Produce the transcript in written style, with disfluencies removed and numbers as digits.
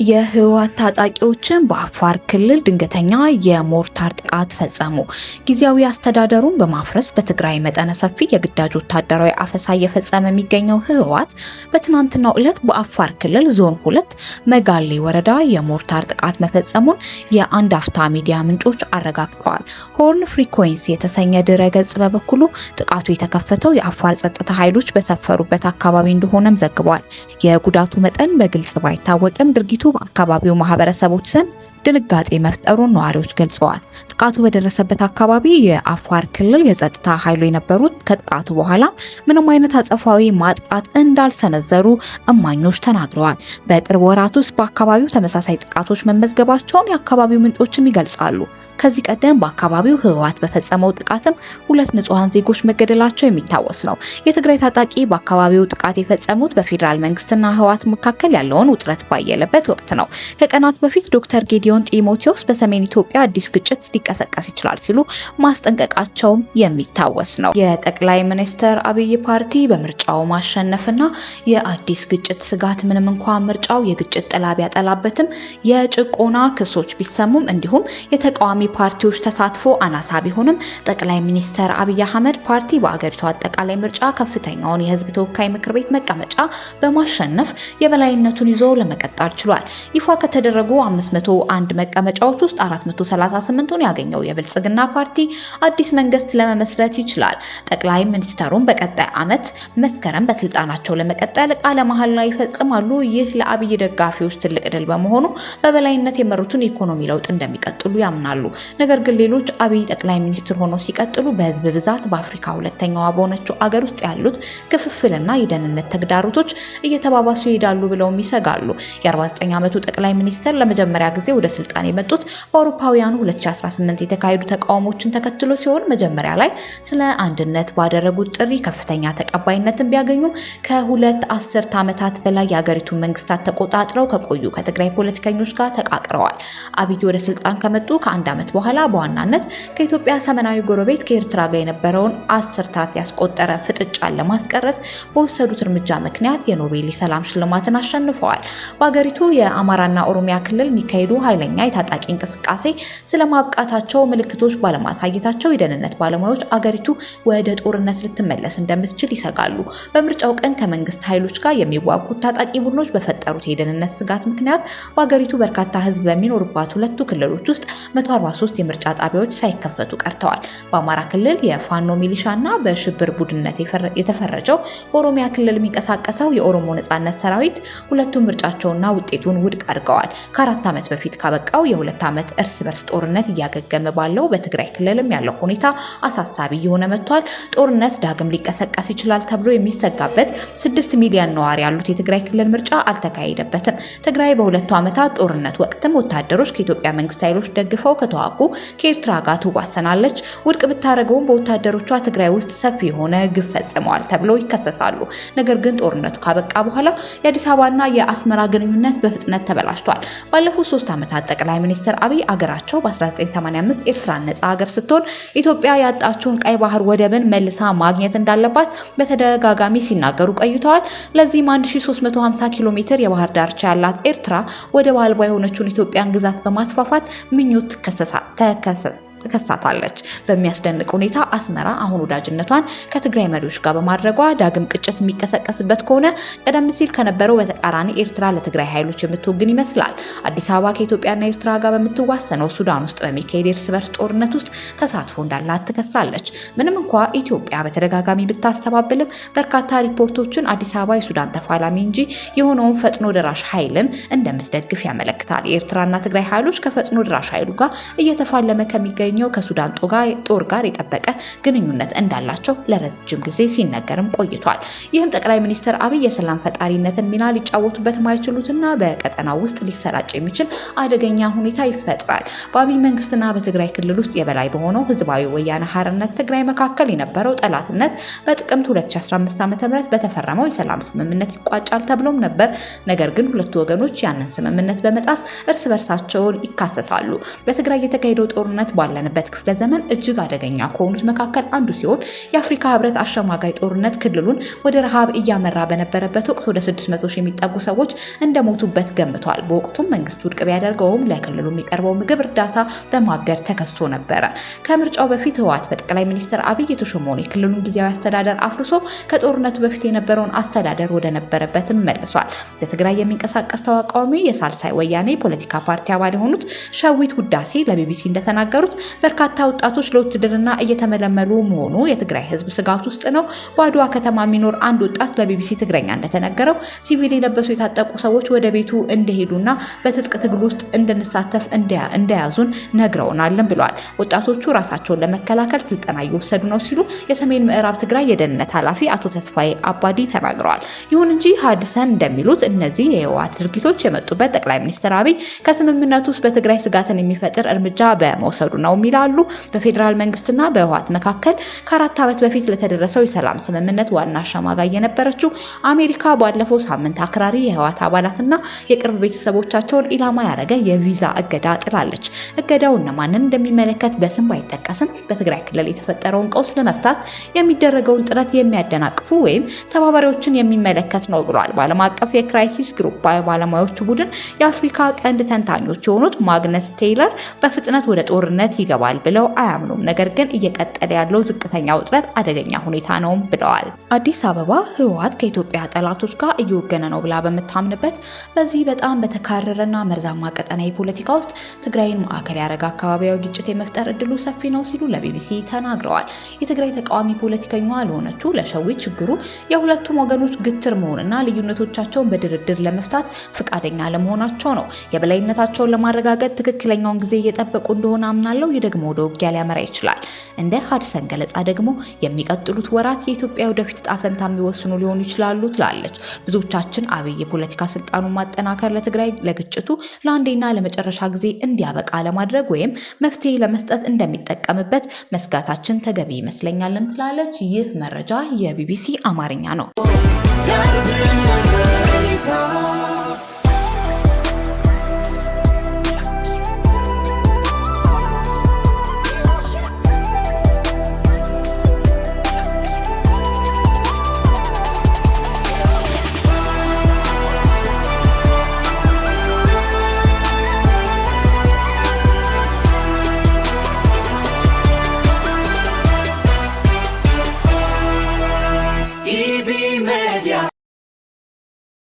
የህወሓት ታጣቂዎችን በአፋር ክልል ድንገተኛ የሞርታር ጥቃት ፈጸሙ። ጊዜያዊ አስተዳደሩን በማፍረስ በትግራይ መጠነ ሰፊ የግዳጅ ወታደራዊ አፈሳ እየፈጸመ የሚገኘው ህወሓት በትናንትናው ዕለት በአፋር ክልል ዞን 2 መጋሌ ወረዳ የሞርታር ጥቃት መፈጸሙን የአንድ አፍታ ሚዲያ ምንጮች አረጋግጠዋል። ሆርን ፍሪኩዌንሲ የተሰኘ ድረ-ገጽ በበኩሉ ጥቃቱ የተከፈተው የአፋር ጸጥታ ኃይሎች በሰፈሩበት አካባቢ እንደሆነም ዘግቧል። የጉዳቱ መጠን በግልጽ ባይታወቅም ድርጊቱ በአካባቢው ማህበረሰቦች ዘንድ ድንጋጤ መፍጠሩን ነዋሪዎች ገልጸዋል። ጥቃቱ በደረሰበት አካባቢ የአፋር ክልል የጸጥታ ኃይሉ የነበሩት ከጥቃቱ በኋላ ምንም አይነት አጸፋዊ ማጥቃት እንዳልሰነዘሩ እማኞች ተናግረዋል። በቅርብ ወራት ውስጥ በአካባቢው ተመሳሳይ ጥቃቶች መመዝገባቸውን የአካባቢው ምንጮችም ይገልጻሉ። ከዚህ ቀደም በአካባቢው ህወሓት በፈጸመው ጥቃትም 2 ንጹሃን ዜጎች መገደላቸው የሚታወስ ነው። የትግራይ ታጣቂ በአካባቢው ጥቃት የፈጸሙት በፌዴራል መንግስትና ህወሓት መካከል ያለውን ውጥረት ባየለበት ወቅት ነው። ከቀናት በፊት ዶክተር ጌዲዮን ጢሞቴዎስ በሰሜን ኢትዮጵያ አዲስ ግጭት ሊቀሰቀስ ይችላል ሲሉ ማስጠንቀቃቸውም የሚታወስ ነው። የጠቅላይ ሚኒስትር አብይ ፓርቲ በምርጫው ማሸነፍና የአዲስ ግጭት ስጋት ምንም እንኳን ምርጫው የግጭት ጥላ ቢያጠላበትም የጭቆና ክሶች ቢሰሙም እንዲሁም የተቃዋሚ ፓርቲዎች ተሳትፎ አናሳ ቢሆንም ጠቅላይ ሚኒስትር አብይ አህመድ ፓርቲ በአገሪቱ አጠቃላይ ምርጫ ከፍተኛውን የህዝብ ተወካይ ምክር ቤት መቀመጫ በማሸነፍ የበላይነቱን ይዞ ለመቀጠል ችሏል። ይፋ ከተደረጉ 501 መቀመጫዎች ውስጥ 438ቱን ያገኘው የብልጽግና ፓርቲ አዲስ መንግስት ለመመስረት ይችላል። ጠቅላይ ሚኒስትሩም በቀጣይ ዓመት መስከረም በስልጣናቸው ለመቀጠል ቃለ መሐላ ይፈጽማሉ። ይህ ለአብይ ደጋፊዎች ትልቅ ድል በመሆኑ በበላይነት የመሩትን የኢኮኖሚ ለውጥ እንደሚቀጥሉ ያምናሉ። ነገር ግን ሌሎች አብይ ጠቅላይ ሚኒስትር ሆነው ሲቀጥሉ በህዝብ ብዛት በአፍሪካ ሁለተኛዋ በሆነችው አገር ውስጥ ያሉት ክፍፍልና የደህንነት ተግዳሮቶች እየተባባሱ ይሄዳሉ ብለውም ይሰጋሉ። የ49 ዓመቱ ጠቅላይ ሚኒስትር ለመጀመሪያ ጊዜ ወደ ስልጣን የመጡት በአውሮፓውያኑ 2018 የተካሄዱ ተቃውሞችን ተከትሎ ሲሆን መጀመሪያ ላይ ስለ አንድነት ባደረጉት ጥሪ ከፍተኛ ተቀባይነትን ቢያገኙም ከሁለት አስርት ዓመታት በላይ የአገሪቱን መንግስታት ተቆጣጥረው ከቆዩ ከትግራይ ፖለቲከኞች ጋር ተቃቅረዋል። አብይ ወደ ስልጣን ከመጡ ከአንድ ዓመት በኋላ በዋናነት ከኢትዮጵያ ሰሜናዊ ጎረቤት ከኤርትራ ጋር የነበረውን አስርታት ያስቆጠረ ፍጥጫን ለማስቀረት በወሰዱት እርምጃ ምክንያት የኖቤል የሰላም ሽልማትን አሸንፈዋል። በአገሪቱ የአማራና ኦሮሚያ ክልል የሚካሄዱ ኃይለኛ የታጣቂ እንቅስቃሴ ስለማብቃታቸው ምልክቶች ባለማሳየታቸው የደህንነት ባለሙያዎች አገሪቱ ወደ ጦርነት ልትመለስ እንደምትችል ይሰጋሉ። በምርጫው ቀን ከመንግስት ኃይሎች ጋር የሚዋጉት ታጣቂ ቡድኖች በፈጠሩት የደህንነት ስጋት ምክንያት በአገሪቱ በርካታ ህዝብ በሚኖርባት ሁለቱ ክልሎች ውስጥ 143 የምርጫ ጣቢያዎች ሳይከፈቱ ቀርተዋል። በአማራ ክልል የፋኖ ሚሊሻና በሽብር ቡድንነት የተፈረጀው በኦሮሚያ ክልል የሚንቀሳቀሰው የኦሮሞ ነጻነት ሰራዊት ሁለቱም ምርጫቸውና ውጤቱን ውድቅ አድርገዋል። ከ4 ዓመት በፊት ካበቃው የ2 ዓመት እርስ በርስ ጦርነት እያገገመ ባለው በትግራይ ክልልም ያለው ሁኔታ አሳሳቢ እየሆነ መጥቷል። ጦርነት ዳግም ሊቀሰቀስ ይችላል ተብሎ የሚሰጋበት 6 ሚሊዮን ነዋሪ ያሉት የትግራይ ክልል ምርጫ አልተካሄደበትም። ትግራይ በሁለቱ ዓመታት ጦርነት ወቅትም ወታደሮች ከኢትዮጵያ መንግስት ኃይሎች ደግፈው ከተዋጉ ከኤርትራ ጋር ትዋሰናለች። ውድቅ ብታደርገውም በወታደሮቿ ትግራይ ውስጥ ሰፊ የሆነ ግፍ ፈጽመዋል ተብለው ይከሰሳሉ። ነገር ግን ጦርነቱ ካበቃ በኋላ የአዲስ አበባና የአስመራ ግንኙነት በፍጥነት ተበላሽቷል። ባለፉት 3 ዓመታት ጠቅላይ ሚኒስትር አብይ አገራቸው በ1985 ኤርትራን ነጻ ሀገር ስትሆን ኢትዮጵያ ያጣችውን ቀይ ባህር ወደብን መልሳ ማግኘት እንዳለባት በተደጋጋሚ ሲናገሩ ቆይተዋል። ለዚህም 1350 ኪሎ ሜትር የባህር ዳርቻ ያላት ኤርትራ ወደብ አልባ የሆነችውን ኢትዮጵያን ግዛት በማስፋፋት ምኞት ተከሳታለች። በሚያስደንቅ ሁኔታ አስመራ አሁን ወዳጅነቷን ከትግራይ መሪዎች ጋር በማድረጓ ዳግም ግጭት የሚቀሰቀስበት ከሆነ ቀደም ሲል ከነበረው በተቃራኒ ኤርትራ ለትግራይ ኃይሎች የምትወግን ይመስላል። አዲስ አበባ ከኢትዮጵያና ኤርትራ ጋር በምትዋሰነው ሱዳን ውስጥ በሚካሄድ እርስ በርስ ጦርነት ውስጥ ተሳትፎ እንዳላት ትከሳለች። ምንም እንኳ ኢትዮጵያ በተደጋጋሚ ብታስተባብልም በርካታ ሪፖርቶችን አዲስ አበባ የሱዳን ተፋላሚ እንጂ የሆነውን ፈጥኖ ደራሽ ኃይልን እንደምትደግፍ ያመለክታል። የኤርትራና ትግራይ ኃይሎች ከፈጥኖ ደራሽ ኃይሉ ጋር እየተፋለመ ከሚገኝ ከሱዳን ጦር ጋር የጠበቀ ግንኙነት እንዳላቸው ለረጅም ጊዜ ሲነገርም ቆይቷል። ይህም ጠቅላይ ሚኒስትር አብይ የሰላም ፈጣሪነትን ሚና ሊጫወቱበት ማይችሉትና በቀጠናው ውስጥ ሊሰራጭ የሚችል አደገኛ ሁኔታ ይፈጥራል። በአብይ መንግስትና በትግራይ ክልል ውስጥ የበላይ በሆነው ህዝባዊ ወያነ ሓርነት ትግራይ መካከል የነበረው ጠላትነት በጥቅምት 2015 ዓ.ም በተፈረመው የሰላም ስምምነት ይቋጫል ተብሎም ነበር። ነገር ግን ሁለቱ ወገኖች ያንን ስምምነት በመጣስ እርስ በርሳቸውን ይካሰሳሉ። በትግራይ የተካሄደው ጦርነት ባለ ባለንበት ክፍለ ዘመን እጅግ አደገኛ ከሆኑት መካከል አንዱ ሲሆን የአፍሪካ ህብረት አሸማጋይ ጦርነት ክልሉን ወደ ረሃብ እያመራ በነበረበት ወቅት ወደ 600 ሺህ የሚጠጉ ሰዎች እንደሞቱበት ገምቷል። በወቅቱም መንግስቱ ውድቅ ቢያደርገውም ለክልሉ የሚቀርበው ምግብ እርዳታ በማገድ ተከስቶ ነበረ። ከምርጫው በፊት ህወሓት በጠቅላይ ሚኒስትር አብይ የተሾመውን የክልሉን ጊዜያዊ አስተዳደር አፍርሶ ከጦርነቱ በፊት የነበረውን አስተዳደር ወደ ነበረበትም መልሷል። በትግራይ የሚንቀሳቀስ ተቃዋሚ የሳልሳይ ወያኔ ፖለቲካ ፓርቲ አባል የሆኑት ሸዊት ውዳሴ ለቢቢሲ እንደተናገሩት በርካታ ወጣቶች ለውትድርና እየተመለመሉ መሆኑ የትግራይ ህዝብ ስጋት ውስጥ ነው። በአድዋ ከተማ የሚኖር አንድ ወጣት ለቢቢሲ ትግረኛ እንደተነገረው ሲቪል የለበሱ የታጠቁ ሰዎች ወደ ቤቱ እንደሄዱና በትጥቅ ትግል ውስጥ እንድንሳተፍ እንደያዙን ነግረውናልን ብለዋል። ወጣቶቹ ራሳቸውን ለመከላከል ስልጠና እየወሰዱ ነው ሲሉ የሰሜን ምዕራብ ትግራይ የደህንነት ኃላፊ አቶ ተስፋዬ አባዲ ተናግረዋል። ይሁን እንጂ ሀዲሰን እንደሚሉት እነዚህ የህወሓት ድርጊቶች የመጡበት ጠቅላይ ሚኒስትር አብይ ከስምምነቱ ውስጥ በትግራይ ስጋትን የሚፈጥር እርምጃ በመውሰዱ ነው ይላሉ። በፌዴራል መንግስትና በህወሓት መካከል ከ4 ዓመት በፊት ለተደረሰው የሰላም ስምምነት ዋና አሸማጋይ የነበረችው አሜሪካ ባለፈው ሳምንት አክራሪ የህወሓት አባላትና የቅርብ ቤተሰቦቻቸውን ኢላማ ያደረገ የቪዛ እገዳ ጥላለች። እገዳው እነማንን እንደሚመለከት በስም ባይጠቀስም በትግራይ ክልል የተፈጠረውን ቀውስ ለመፍታት የሚደረገውን ጥረት የሚያደናቅፉ ወይም ተባባሪዎችን የሚመለከት ነው ብሏል። በዓለም አቀፍ የክራይሲስ ግሩፕ ባለሙያዎቹ ቡድን የአፍሪካ ቀንድ ተንታኞች የሆኑት ማግነስ ቴይለር በፍጥነት ወደ ጦርነት ይገባል ብለው አያምኑም። ነገር ግን እየቀጠለ ያለው ዝቅተኛ ውጥረት አደገኛ ሁኔታ ነው ብለዋል። አዲስ አበባ ህወሓት ከኢትዮጵያ ጠላቶች ጋር እየወገነ ነው ብላ በምታምንበት በዚህ በጣም በተካረረና መርዛማ ቀጠና የፖለቲካ ውስጥ ትግራይን ማዕከል ያደረገ አካባቢያዊ ግጭት የመፍጠር እድሉ ሰፊ ነው ሲሉ ለቢቢሲ ተናግረዋል። የትግራይ ተቃዋሚ ፖለቲከኛዋ ለሆነችው ለሸዊት ችግሩ የሁለቱም ወገኖች ግትር መሆንና ልዩነቶቻቸውን በድርድር ለመፍታት ፈቃደኛ ለመሆናቸው ነው። የበላይነታቸውን ለማረጋገጥ ትክክለኛውን ጊዜ እየጠበቁ እንደሆነ አምናለሁ። ይህ ደግሞ ወደ ውጊያ ሊያመራ ይችላል። እንደ ሀድሰን ገለጻ ደግሞ የሚቀጥሉት ወራት የኢትዮጵያ ወደፊት ዕጣ ፈንታ የሚወስኑ ሊሆኑ ይችላሉ ትላለች። ብዙዎቻችን አብይ የፖለቲካ ስልጣኑን ማጠናከር ለትግራይ ለግጭቱ ለአንዴና ለመጨረሻ ጊዜ እንዲያበቃ ለማድረግ ወይም መፍትሄ ለመስጠት እንደሚጠቀምበት መስጋታችን ተገቢ ይመስለኛልን ትላለች። ይህ መረጃ የቢቢሲ አማርኛ ነው።